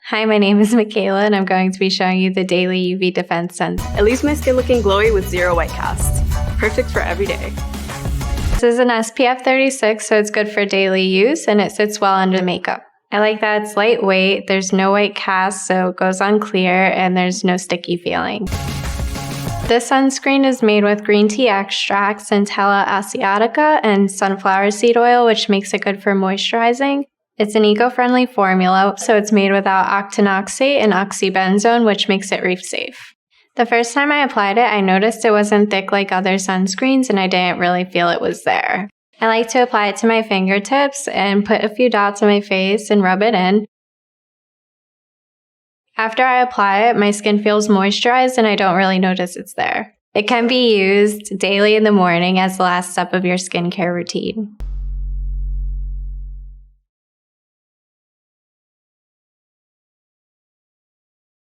Hi, my name is Michaela and I'm going to be showing you the Daily UV Defense Sunscreen. It leaves my skin looking glowy with zero white cast. Perfect for every day. This is an SPF 36, so it's good for daily use and it sits well under makeup. I like that it's lightweight, there's no white cast, so it goes on clear, and there's no sticky feeling. This sunscreen is made with green tea extract, Centella asiatica, and sunflower seed oil, which makes it good for moisturizing. It's an eco-friendly formula, so it's made without octinoxate and oxybenzone, which makes it reef safe. The first time I applied it, I noticed it wasn't thick like other sunscreens and I didn't really feel it was there. I like to apply it to my fingertips and put a few dots on my face and rub it in. After I apply it, my skin feels moisturized and I don't really notice it's there. It can be used daily in the morning as the last step of your skincare routine.